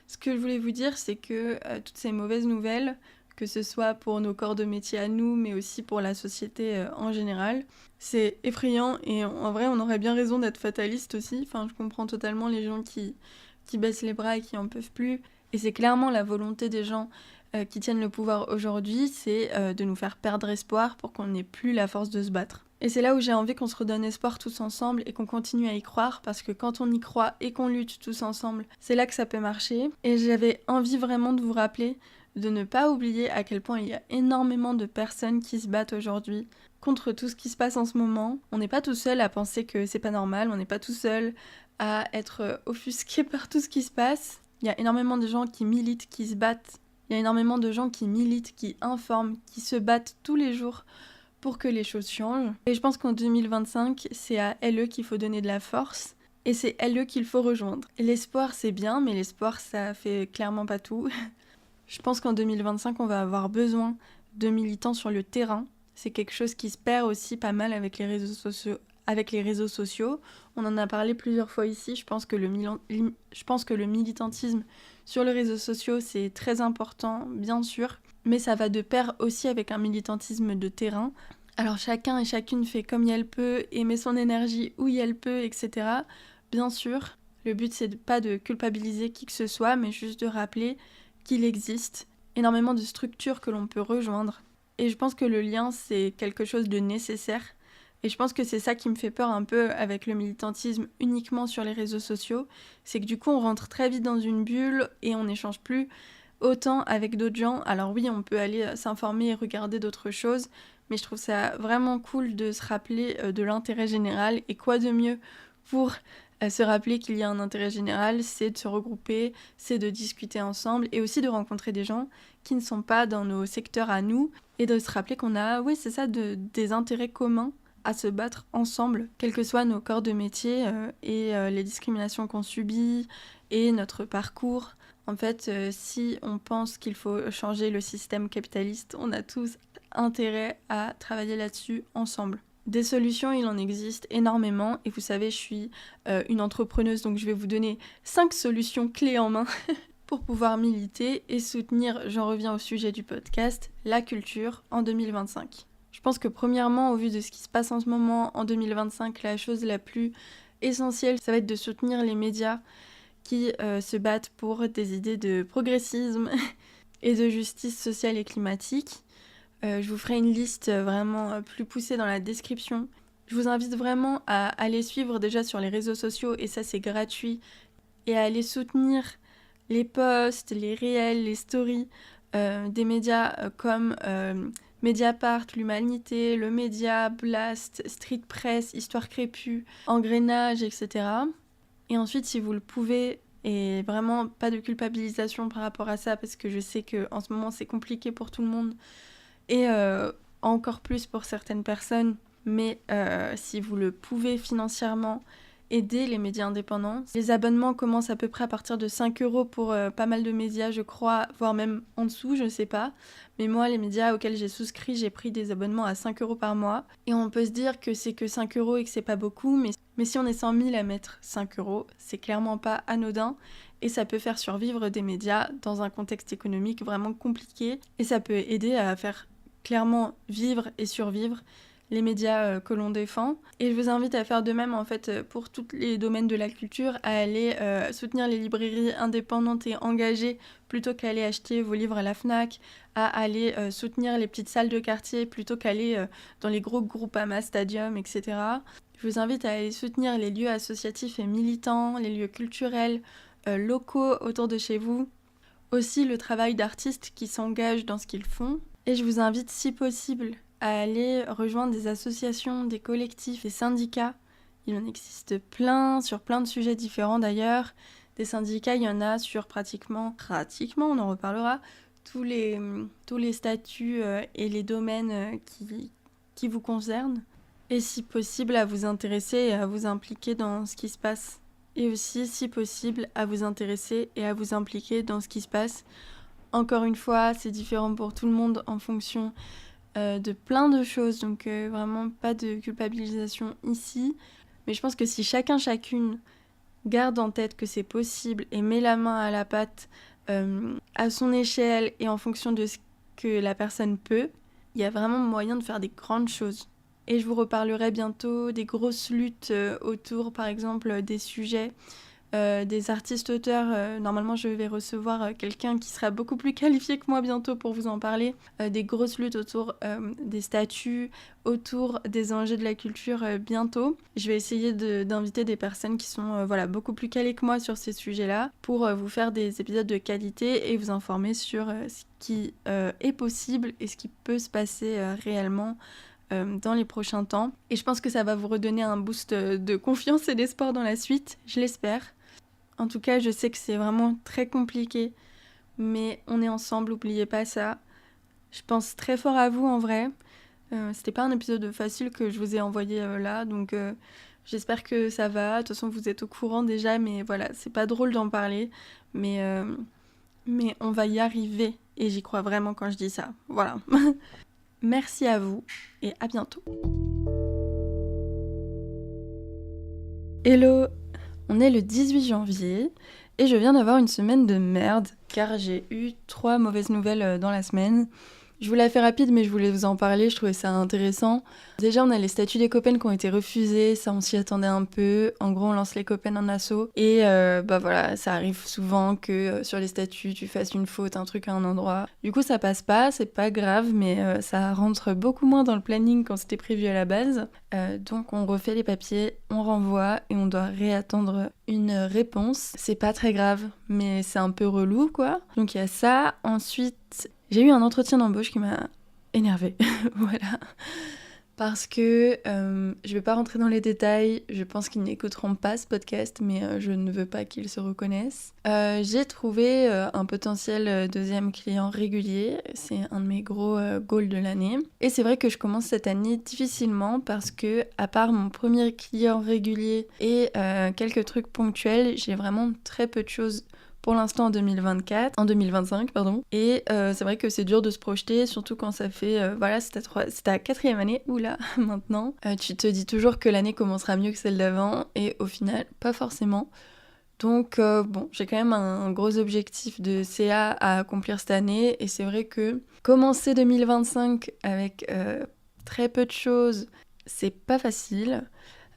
Ce que je voulais vous dire c'est que toutes ces mauvaises nouvelles, que ce soit pour nos corps de métier à nous, mais aussi pour la société en général. C'est effrayant et en vrai, on aurait bien raison d'être fataliste aussi. Enfin, je comprends totalement les gens qui baissent les bras et qui en peuvent plus. Et c'est clairement la volonté des gens qui tiennent le pouvoir aujourd'hui, c'est de nous faire perdre espoir pour qu'on n'ait plus la force de se battre. Et c'est là où j'ai envie qu'on se redonne espoir tous ensemble et qu'on continue à y croire, parce que quand on y croit et qu'on lutte tous ensemble, c'est là que ça peut marcher. Et j'avais envie vraiment de vous rappeler de ne pas oublier à quel point il y a énormément de personnes qui se battent aujourd'hui contre tout ce qui se passe en ce moment. On n'est pas tout seul à penser que c'est pas normal, on n'est pas tout seul à être offusqué par tout ce qui se passe. Il y a énormément de gens qui militent, qui se battent. Il y a énormément de gens qui militent, qui informent, qui se battent tous les jours pour que les choses changent. Et je pense qu'en 2025, c'est à LE qu'il faut donner de la force et c'est LE qu'il faut rejoindre. Et l'espoir, c'est bien, mais l'espoir, ça fait clairement pas tout. Je pense qu'en 2025, on va avoir besoin de militants sur le terrain. C'est quelque chose qui se perd aussi pas mal avec les réseaux sociaux. On en a parlé plusieurs fois ici. Je pense que le militantisme sur les réseaux sociaux, c'est très important, bien sûr. Mais ça va de pair aussi avec un militantisme de terrain. Alors chacun et chacune fait comme elle peut et met son énergie où elle peut, etc. Bien sûr, le but c'est pas de culpabiliser qui que ce soit, mais juste de rappeler qu'il existe énormément de structures que l'on peut rejoindre. Et je pense que le lien, c'est quelque chose de nécessaire. Et je pense que c'est ça qui me fait peur un peu avec le militantisme uniquement sur les réseaux sociaux. C'est que du coup, on rentre très vite dans une bulle et on n'échange plus autant avec d'autres gens. Alors oui, on peut aller s'informer et regarder d'autres choses, mais je trouve ça vraiment cool de se rappeler de l'intérêt général. Et quoi de mieux pour se rappeler qu'il y a un intérêt général, c'est de se regrouper, c'est de discuter ensemble et aussi de rencontrer des gens qui ne sont pas dans nos secteurs à nous et de se rappeler qu'on a, oui c'est ça, des intérêts communs à se battre ensemble, quels que soient nos corps de métier et les discriminations qu'on subit et notre parcours. En fait, si on pense qu'il faut changer le système capitaliste, on a tous intérêt à travailler là-dessus ensemble. Des solutions, il en existe énormément et vous savez, je suis une entrepreneuse, donc je vais vous donner 5 solutions clés en main pour pouvoir militer et soutenir, j'en reviens au sujet du podcast, la culture en 2025. Je pense que premièrement, au vu de ce qui se passe en ce moment, en 2025, la chose la plus essentielle, ça va être de soutenir les médias qui se battent pour des idées de progressisme et de justice sociale et climatique. Je vous ferai une liste vraiment plus poussée dans la description. Je vous invite vraiment à aller suivre déjà sur les réseaux sociaux, et ça c'est gratuit, et à aller soutenir les posts, les réels, les stories des médias comme Mediapart, l'Humanité, Le Média, Blast, Street Press, Histoire Crépue, Engrenage, etc. Et ensuite, si vous le pouvez, et vraiment pas de culpabilisation par rapport à ça, parce que je sais qu'en ce moment c'est compliqué pour tout le monde, et encore plus pour certaines personnes, mais si vous le pouvez financièrement, aider les médias indépendants. Les abonnements commencent à peu près à partir de 5 € pour pas mal de médias, je crois, voire même en dessous, je sais pas. Mais moi, les médias auxquels j'ai souscrit, j'ai pris des abonnements à 5 € par mois. Et on peut se dire que c'est que 5 € et que c'est pas beaucoup, mais si on est 100 000 à mettre 5 €, c'est clairement pas anodin. Et ça peut faire survivre des médias dans un contexte économique vraiment compliqué. Et ça peut aider à faire clairement vivre et survivre les médias que l'on défend. Et je vous invite à faire de même en fait pour tous les domaines de la culture, à aller soutenir les librairies indépendantes et engagées plutôt qu'aller acheter vos livres à la Fnac, à aller soutenir les petites salles de quartier plutôt qu'aller dans les gros Groupama, Stadium, etc. Je vous invite à aller soutenir les lieux associatifs et militants, les lieux culturels locaux autour de chez vous. Aussi le travail d'artistes qui s'engagent dans ce qu'ils font. Et je vous invite si possible à aller rejoindre des associations, des collectifs, des syndicats. Il en existe plein, sur plein de sujets différents d'ailleurs. Des syndicats, il y en a sur pratiquement, on en reparlera, tous les statuts et les domaines qui vous concernent. Et si possible, à vous intéresser et à vous impliquer dans ce qui se passe. Et aussi, si possible, à vous intéresser et à vous impliquer dans ce qui se passe. Encore une fois, c'est différent pour tout le monde en fonction de plein de choses, donc vraiment pas de culpabilisation ici. Mais je pense que si chacune garde en tête que c'est possible et met la main à la pâte à son échelle et en fonction de ce que la personne peut, il y a vraiment moyen de faire des grandes choses. Et je vous reparlerai bientôt des grosses luttes autour, par exemple, des sujets, des artistes-auteurs. Normalement, je vais recevoir quelqu'un qui sera beaucoup plus qualifié que moi bientôt pour vous en parler. Des grosses luttes autour des statuts, autour des enjeux de la culture bientôt. Je vais essayer d'inviter des personnes qui sont beaucoup plus calées que moi sur ces sujets-là pour vous faire des épisodes de qualité et vous informer sur ce qui est possible et ce qui peut se passer réellement dans les prochains temps. Et je pense que ça va vous redonner un boost de confiance et d'espoir dans la suite, je l'espère. En tout cas, je sais que c'est vraiment très compliqué, mais on est ensemble, n'oubliez pas ça. Je pense très fort à vous en vrai. C'était pas un épisode facile que je vous ai envoyé là, donc j'espère que ça va. De toute façon, vous êtes au courant déjà, mais voilà, c'est pas drôle d'en parler, mais on va y arriver, et j'y crois vraiment quand je dis ça. Voilà. Merci à vous, et à bientôt. Hello! On est le 18 janvier et je viens d'avoir une semaine de merde car j'ai eu 3 mauvaises nouvelles dans la semaine. Je vous la fais rapide mais je voulais vous en parler, je trouvais ça intéressant. Déjà on a les statuts des copains qui ont été refusés, ça on s'y attendait un peu. En gros on lance les copains en assaut et voilà, ça arrive souvent que sur les statuts tu fasses une faute, un truc à un endroit. Du coup ça passe pas, c'est pas grave mais ça rentre beaucoup moins dans le planning quand c'était prévu à la base. Donc on refait les papiers, on renvoie et on doit réattendre une réponse. C'est pas très grave mais c'est un peu relou quoi. Donc il y a ça. Ensuite j'ai eu un entretien d'embauche qui m'a énervée, voilà. Parce que je vais pas rentrer dans les détails, je pense qu'ils n'écouteront pas ce podcast, mais je ne veux pas qu'ils se reconnaissent. J'ai trouvé un potentiel deuxième client régulier, c'est un de mes gros goals de l'année. Et c'est vrai que je commence cette année difficilement parce que, à part mon premier client régulier et quelques trucs ponctuels, j'ai vraiment très peu de choses pour l'instant en 2025, pardon. Et c'est vrai que c'est dur de se projeter, surtout quand ça fait, c'est ta 4e année, oula, maintenant. Tu te dis toujours que l'année commencera mieux que celle d'avant, et au final, pas forcément. Donc j'ai quand même un gros objectif de CA à accomplir cette année, et c'est vrai que commencer 2025 avec très peu de choses, c'est pas facile.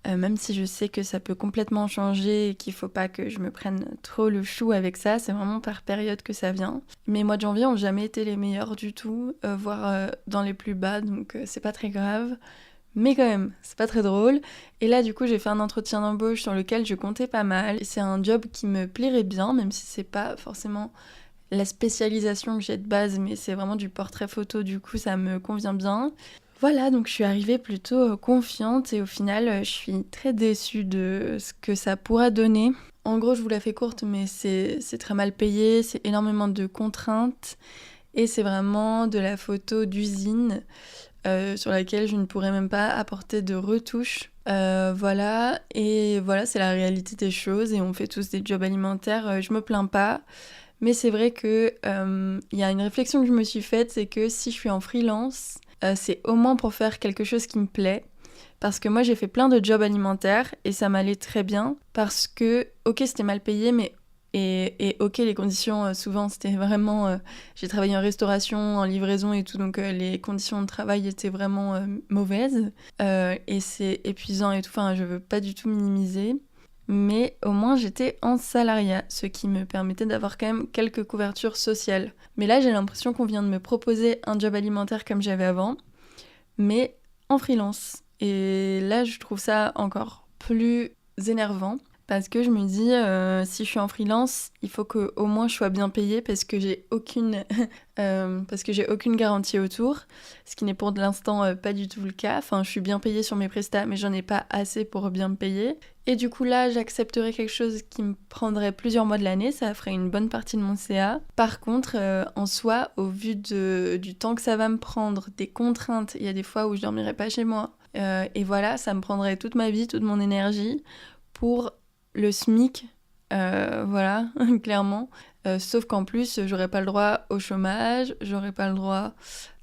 Même si je sais que ça peut complètement changer et qu'il faut pas que je me prenne trop le chou avec ça, c'est vraiment par période que ça vient. Mes mois de janvier ont jamais été les meilleurs du tout, voire dans les plus bas, donc c'est pas très grave. Mais quand même, c'est pas très drôle. Et là, du coup, j'ai fait un entretien d'embauche sur lequel je comptais pas mal. C'est un job qui me plairait bien, même si c'est pas forcément la spécialisation que j'ai de base, mais c'est vraiment du portrait photo, du coup, ça me convient bien. Voilà, donc je suis arrivée plutôt confiante et au final, je suis très déçue de ce que ça pourra donner. En gros, je vous la fais courte, mais c'est très mal payé, c'est énormément de contraintes et c'est vraiment de la photo d'usine sur laquelle je ne pourrais même pas apporter de retouches. Voilà, et voilà, c'est la réalité des choses et on fait tous des jobs alimentaires, je me plains pas. Mais c'est vrai que y a une réflexion que je me suis faite, c'est que si je suis en freelance, c'est au moins pour faire quelque chose qui me plaît. Parce que moi, j'ai fait plein de jobs alimentaires et ça m'allait très bien. Parce que, ok, c'était mal payé, mais et ok, les conditions, souvent, c'était vraiment... j'ai travaillé en restauration, en livraison et tout, donc les conditions de travail étaient vraiment mauvaises. Et c'est épuisant et tout, enfin, je veux pas du tout minimiser. Mais au moins j'étais en salariat, ce qui me permettait d'avoir quand même quelques couvertures sociales. Mais là j'ai l'impression qu'on vient de me proposer un job alimentaire comme j'avais avant, mais en freelance. Et là je trouve ça encore plus énervant, parce que je me dis, si je suis en freelance, il faut qu'au moins je sois bien payée parce que j'ai aucune garantie autour, ce qui n'est pour l'instant pas du tout le cas. Enfin, je suis bien payée sur mes prestats, mais j'en ai pas assez pour bien me payer. Et du coup là, j'accepterais quelque chose qui me prendrait plusieurs mois de l'année, ça ferait une bonne partie de mon CA. Par contre, en soi, au vu du temps que ça va me prendre, des contraintes, il y a des fois où je dormirais pas chez moi, et voilà, ça me prendrait toute ma vie, toute mon énergie pour le SMIC, voilà, clairement. Sauf qu'en plus, j'aurais pas le droit au chômage, j'aurais pas le droit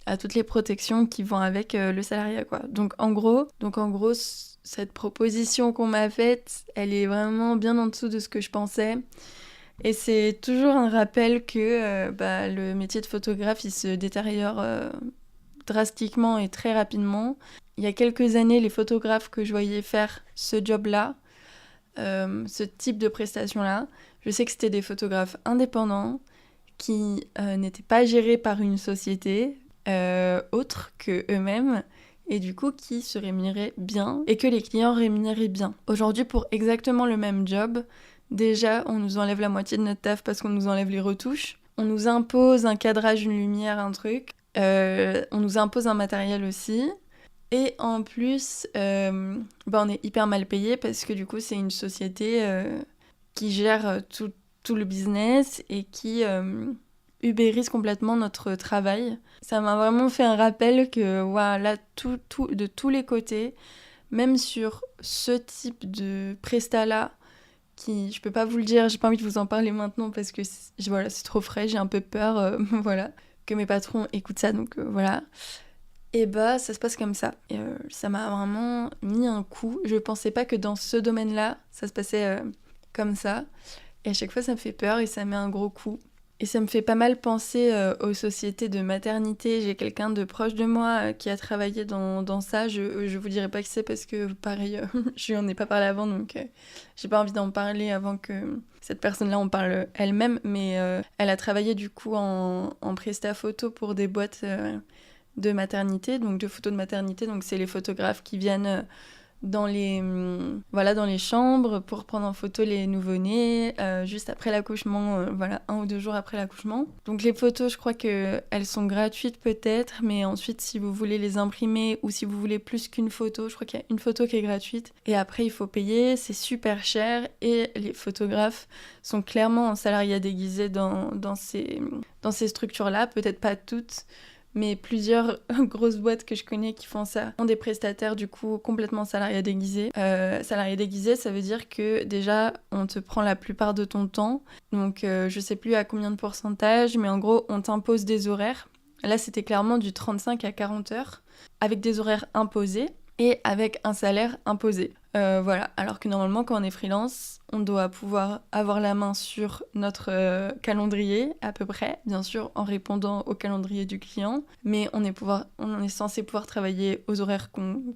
à toutes les protections qui vont avec le salariat, quoi. Donc en gros, cette proposition qu'on m'a faite, elle est vraiment bien en dessous de ce que je pensais. Et c'est toujours un rappel que le métier de photographe, il se détériore drastiquement et très rapidement. Il y a quelques années, les photographes que je voyais faire ce job-là, ce type de prestation-là, je sais que c'était des photographes indépendants qui n'étaient pas gérés par une société autre que eux-mêmes et du coup qui se rémunéraient bien et que les clients rémunéraient bien. Aujourd'hui, pour exactement le même job, déjà, on nous enlève la moitié de notre taf parce qu'on nous enlève les retouches. On nous impose un cadrage, une lumière, un truc. On nous impose un matériel aussi. Et en plus, on est hyper mal payé parce que du coup, c'est une société qui gère tout le business et qui ubérise complètement notre travail. Ça m'a vraiment fait un rappel que voilà, de tous les côtés, même sur ce type de prestat-là, qui, je peux pas vous le dire, j'ai pas envie de vous en parler maintenant parce que c'est trop frais, j'ai un peu peur voilà, que mes patrons écoutent ça, donc voilà. Et ça se passe comme ça. Et, ça m'a vraiment mis un coup. Je pensais pas que dans ce domaine-là, ça se passait comme ça. Et à chaque fois, ça me fait peur et ça met un gros coup. Et ça me fait pas mal penser aux sociétés de maternité. J'ai quelqu'un de proche de moi qui a travaillé dans ça. Je vous dirai pas qui c'est parce que, pareil, je lui en ai pas parlé avant, donc j'ai pas envie d'en parler avant que cette personne-là en parle elle-même. Mais elle a travaillé du coup en presta photo pour des boîtes de maternité, donc de photos de maternité. Donc c'est les photographes qui viennent dans les chambres pour prendre en photo les nouveau-nés juste après l'accouchement, 1 ou 2 jours après l'accouchement. Donc les photos, je crois qu'elles sont gratuites peut-être, mais ensuite si vous voulez les imprimer ou si vous voulez plus qu'une photo, je crois qu'il y a une photo qui est gratuite et après il faut payer, c'est super cher et les photographes sont clairement en salariat déguisé dans ces structures-là, peut-être pas toutes, mais plusieurs grosses boîtes que je connais qui font ça ont des prestataires du coup complètement salariés déguisés. Salariés déguisés, ça veut dire que déjà on te prend la plupart de ton temps, donc je sais plus à combien de pourcentage, mais en gros on t'impose des horaires. Là c'était clairement du 35 à 40 heures, avec des horaires imposés et avec un salaire imposé. Voilà, alors que normalement quand on est freelance, on doit pouvoir avoir la main sur notre calendrier à peu près, bien sûr en répondant au calendrier du client, mais on est censé pouvoir travailler aux horaires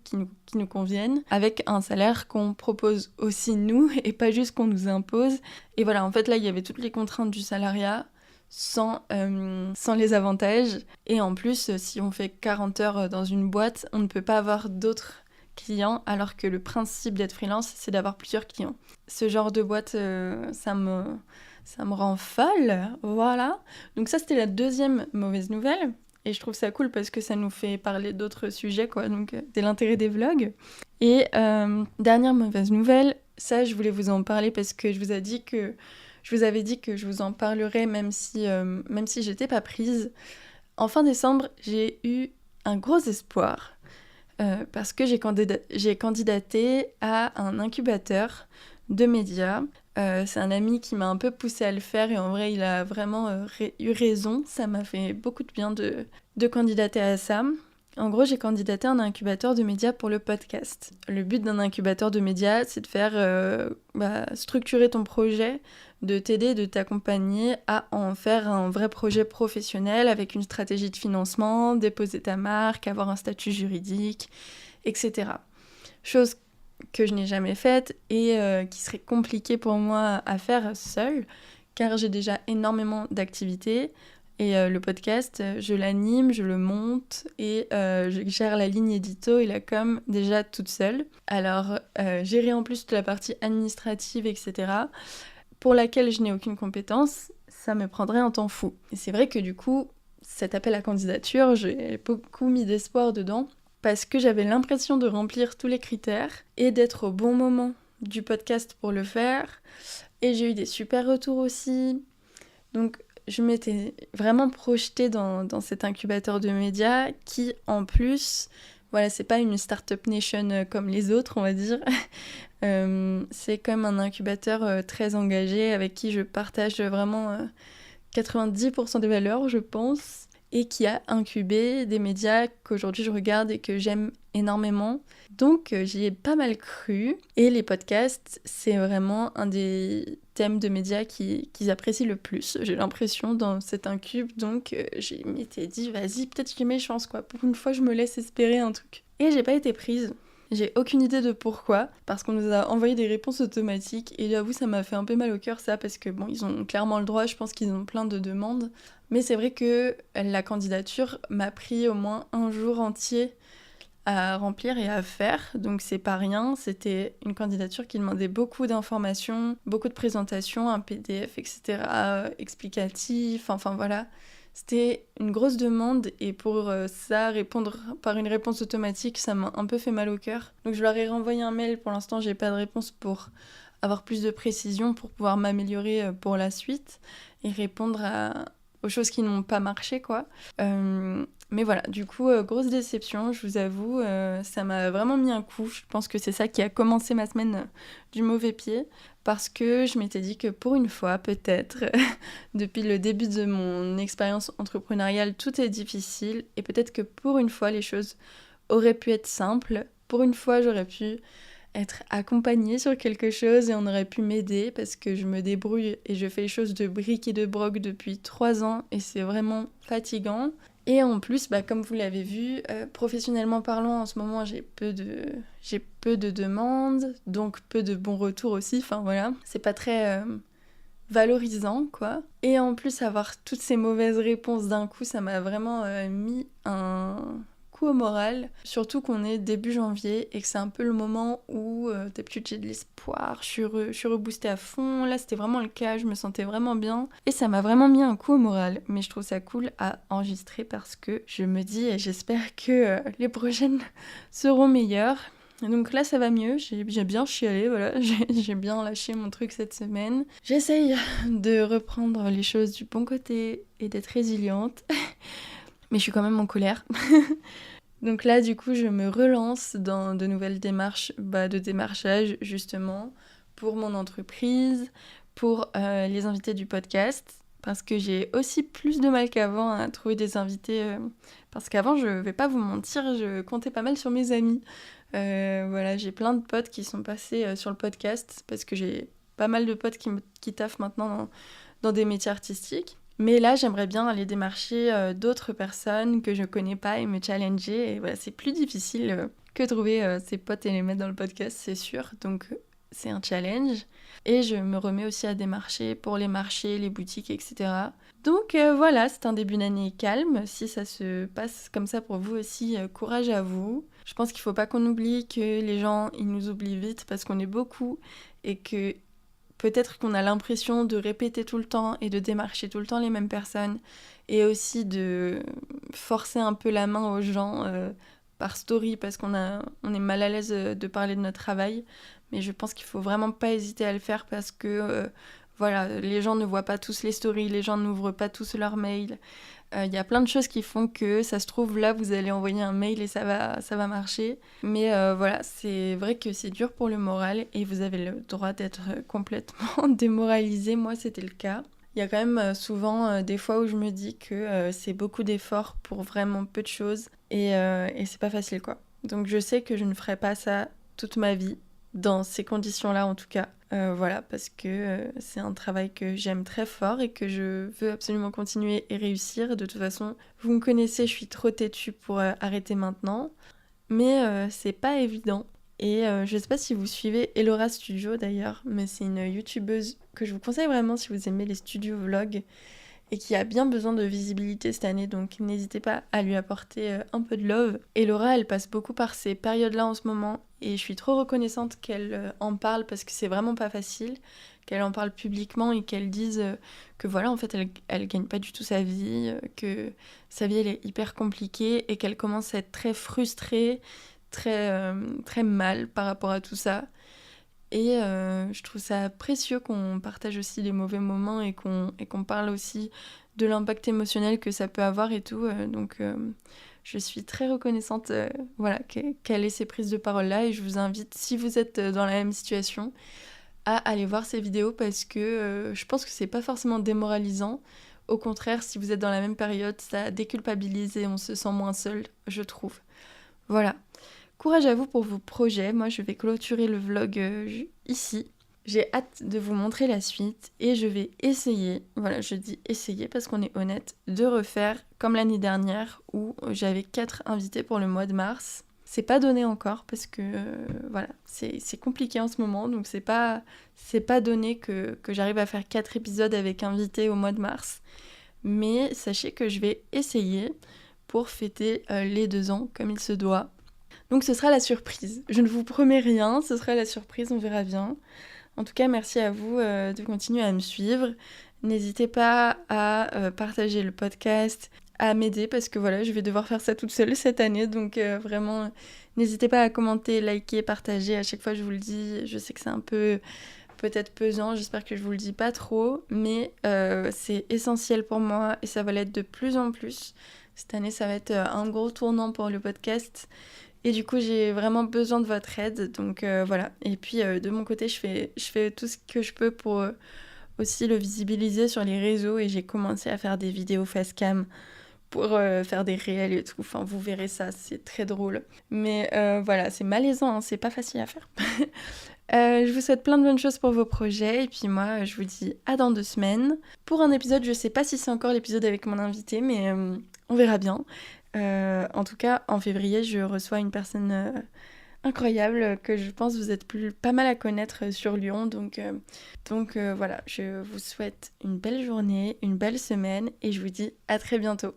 qui nous conviennent, avec un salaire qu'on propose aussi nous et pas juste qu'on nous impose. Et voilà, en fait là il y avait toutes les contraintes du salariat, sans les avantages. Et en plus, si on fait 40 heures dans une boîte, on ne peut pas avoir d'autres clients, alors que le principe d'être freelance, c'est d'avoir plusieurs clients. Ce genre de boîte, ça me rend folle, voilà. Donc ça, c'était la deuxième mauvaise nouvelle. Et je trouve ça cool parce que ça nous fait parler d'autres sujets, quoi. Donc c'est l'intérêt des vlogs. Et dernière mauvaise nouvelle, ça, je voulais vous en parler parce que je vous avais dit que je vous en parlerais même si j'étais pas prise. En fin décembre, j'ai eu un gros espoir parce que j'ai candidaté à un incubateur de médias. C'est un ami qui m'a un peu poussée à le faire et en vrai, il a vraiment eu raison. Ça m'a fait beaucoup de bien de candidater à ça. En gros, j'ai candidaté à un incubateur de médias pour le podcast. Le but d'un incubateur de médias, c'est de faire structurer ton projet, de t'aider, de t'accompagner à en faire un vrai projet professionnel avec une stratégie de financement, déposer ta marque, avoir un statut juridique, etc. Chose que je n'ai jamais faite et qui serait compliquée pour moi à faire seule, car j'ai déjà énormément d'activités. Et le podcast, je l'anime, je le monte et je gère la ligne édito et la com déjà toute seule. Alors, gérer en plus toute la partie administrative, etc., pour laquelle je n'ai aucune compétence, ça me prendrait un temps fou. Et c'est vrai que du coup, cet appel à candidature, j'ai beaucoup mis d'espoir dedans parce que j'avais l'impression de remplir tous les critères et d'être au bon moment du podcast pour le faire. Et j'ai eu des super retours aussi. Donc, je m'étais vraiment projetée dans cet incubateur de médias qui, en plus, voilà, c'est pas une startup nation comme les autres, on va dire. C'est comme un incubateur très engagé avec qui je partage vraiment 90% des valeurs, je pense, et qui a incubé des médias qu'aujourd'hui je regarde et que j'aime énormément. Donc j'y ai pas mal cru. Et les podcasts, c'est vraiment un des thèmes de médias qu'ils apprécient le plus, j'ai l'impression, dans cet incube. Donc je m'étais dit, vas-y, peut-être j'ai mes chances, quoi. Pour une fois, je me laisse espérer un truc. Et j'ai pas été prise. J'ai aucune idée de pourquoi, parce qu'on nous a envoyé des réponses automatiques, et j'avoue, ça m'a fait un peu mal au cœur, ça, parce que bon, ils ont clairement le droit, je pense qu'ils ont plein de demandes. Mais c'est vrai que la candidature m'a pris au moins un jour entier à remplir et à faire, donc c'est pas rien. C'était une candidature qui demandait beaucoup d'informations, beaucoup de présentations, un PDF, etc., explicatif, enfin voilà. C'était une grosse demande et pour ça, répondre par une réponse automatique, ça m'a un peu fait mal au cœur. Donc je leur ai renvoyé un mail, pour l'instant j'ai pas de réponse pour avoir plus de précision, pour pouvoir m'améliorer pour la suite et répondre aux choses qui n'ont pas marché, quoi. Mais voilà, du coup, grosse déception, je vous avoue, ça m'a vraiment mis un coup. Je pense que c'est ça qui a commencé ma semaine du mauvais pied, parce que je m'étais dit que pour une fois, peut-être, depuis le début de mon expérience entrepreneuriale, tout est difficile, et peut-être que pour une fois, les choses auraient pu être simples. Pour une fois, j'aurais pu être accompagnée sur quelque chose et on aurait pu m'aider, parce que je me débrouille et je fais les choses de briques et de broc depuis 3 ans et c'est vraiment fatigant. Et en plus, comme vous l'avez vu, professionnellement parlant, en ce moment, j'ai peu de demandes, donc peu de bons retours aussi. Enfin voilà, c'est pas très valorisant, quoi. Et en plus, avoir toutes ces mauvaises réponses d'un coup, ça m'a vraiment mis un coup au moral. Surtout qu'on est début janvier et que c'est un peu le moment où d'habitude j'ai de l'espoir, je suis reboostée à fond. Là, c'était vraiment le cas, je me sentais vraiment bien. Et ça m'a vraiment mis un coup au moral. Mais je trouve ça cool à enregistrer parce que je me dis et j'espère que les prochaines seront meilleures. Donc là ça va mieux, j'ai bien chialé, voilà, j'ai bien lâché mon truc cette semaine. J'essaye de reprendre les choses du bon côté et d'être résiliente, mais je suis quand même en colère. Donc là du coup je me relance dans de nouvelles démarches de démarchage justement pour mon entreprise, pour les invités du podcast, parce que j'ai aussi plus de mal qu'avant à trouver des invités, parce qu'avant je vais pas vous mentir, je comptais pas mal sur mes amis. Voilà, j'ai plein de potes qui sont passés sur le podcast parce que j'ai pas mal de potes qui taffent maintenant dans des métiers artistiques. Mais là, j'aimerais bien aller démarcher d'autres personnes que je connais pas et me challenger. Et voilà, c'est plus difficile que trouver ses potes et les mettre dans le podcast, c'est sûr. Donc, c'est un challenge. Et je me remets aussi à démarcher pour les marchés, les boutiques, etc. Donc voilà, c'est un début d'année calme. Si ça se passe comme ça pour vous aussi, courage à vous. Je pense qu'il faut pas qu'on oublie que les gens, ils nous oublient vite parce qu'on est beaucoup et que peut-être qu'on a l'impression de répéter tout le temps et de démarcher tout le temps les mêmes personnes et aussi de forcer un peu la main aux gens par story parce on est mal à l'aise de parler de notre travail. Mais je pense qu'il faut vraiment pas hésiter à le faire parce que voilà, les gens ne voient pas tous les stories, les gens n'ouvrent pas tous leurs mails. Il y a plein de choses qui font que ça se trouve là vous allez envoyer un mail et ça va marcher. Mais voilà, c'est vrai que c'est dur pour le moral et vous avez le droit d'être complètement démoralisé. Moi c'était le cas. Il y a quand même souvent des fois où je me dis que c'est beaucoup d'efforts pour vraiment peu de choses et c'est pas facile, quoi. Donc je sais que je ne ferai pas ça toute ma vie, dans ces conditions-là en tout cas. Voilà, parce que c'est un travail que j'aime très fort et que je veux absolument continuer et réussir. De toute façon, vous me connaissez, je suis trop têtue pour arrêter maintenant. Mais c'est pas évident. Et je sais pas si vous suivez Elora Studio d'ailleurs, mais c'est une youtubeuse que je vous conseille vraiment si vous aimez les studios vlogs et qui a bien besoin de visibilité cette année, donc n'hésitez pas à lui apporter un peu de love. Et Laura, elle passe beaucoup par ces périodes-là en ce moment, et je suis trop reconnaissante qu'elle en parle parce que c'est vraiment pas facile, qu'elle en parle publiquement et qu'elle dise que voilà, en fait, elle gagne pas du tout sa vie, que sa vie, elle est hyper compliquée et qu'elle commence à être très frustrée, très mal par rapport à tout ça. Et je trouve ça précieux qu'on partage aussi les mauvais moments et qu'on parle aussi de l'impact émotionnel que ça peut avoir et tout. Donc je suis très reconnaissante voilà, qu'elle ait ces prises de parole-là. Et je vous invite, si vous êtes dans la même situation, à aller voir ces vidéos parce que je pense que c'est pas forcément démoralisant. Au contraire, si vous êtes dans la même période, ça déculpabilise et on se sent moins seul, je trouve. Voilà. Courage à vous pour vos projets. Moi, je vais clôturer le vlog ici. J'ai hâte de vous montrer la suite et je vais essayer, voilà, je dis essayer parce qu'on est honnête, de refaire comme l'année dernière où j'avais 4 invités pour le mois de mars. C'est pas donné encore parce que voilà, c'est compliqué en ce moment, donc c'est pas donné que j'arrive à faire 4 épisodes avec invités au mois de mars. Mais sachez que je vais essayer pour fêter les 2 ans comme il se doit. Donc ce sera la surprise. Je ne vous promets rien, ce sera la surprise, on verra bien. En tout cas, merci à vous de continuer à me suivre. N'hésitez pas à partager le podcast, à m'aider parce que voilà, je vais devoir faire ça toute seule cette année. Donc vraiment, n'hésitez pas à commenter, liker, partager. À chaque fois, je vous le dis, je sais que c'est un peu peut-être pesant, j'espère que je vous le dis pas trop, mais c'est essentiel pour moi et ça va l'être de plus en plus. Cette année, ça va être un gros tournant pour le podcast. Et du coup, j'ai vraiment besoin de votre aide, donc voilà. Et puis, de mon côté, je fais tout ce que je peux pour aussi le visibiliser sur les réseaux et j'ai commencé à faire des vidéos facecam pour faire des réels et tout. Enfin, vous verrez ça, c'est très drôle. Mais voilà, c'est malaisant, hein, c'est pas facile à faire. Je vous souhaite plein de bonnes choses pour vos projets et puis moi, je vous dis à dans 2 semaines. Pour un épisode, je sais pas si c'est encore l'épisode avec mon invité, mais on verra bien. En tout cas, en février, je reçois une personne incroyable que je pense vous êtes pas mal à connaître sur Lyon. Donc voilà, je vous souhaite une belle journée, une belle semaine et je vous dis à très bientôt.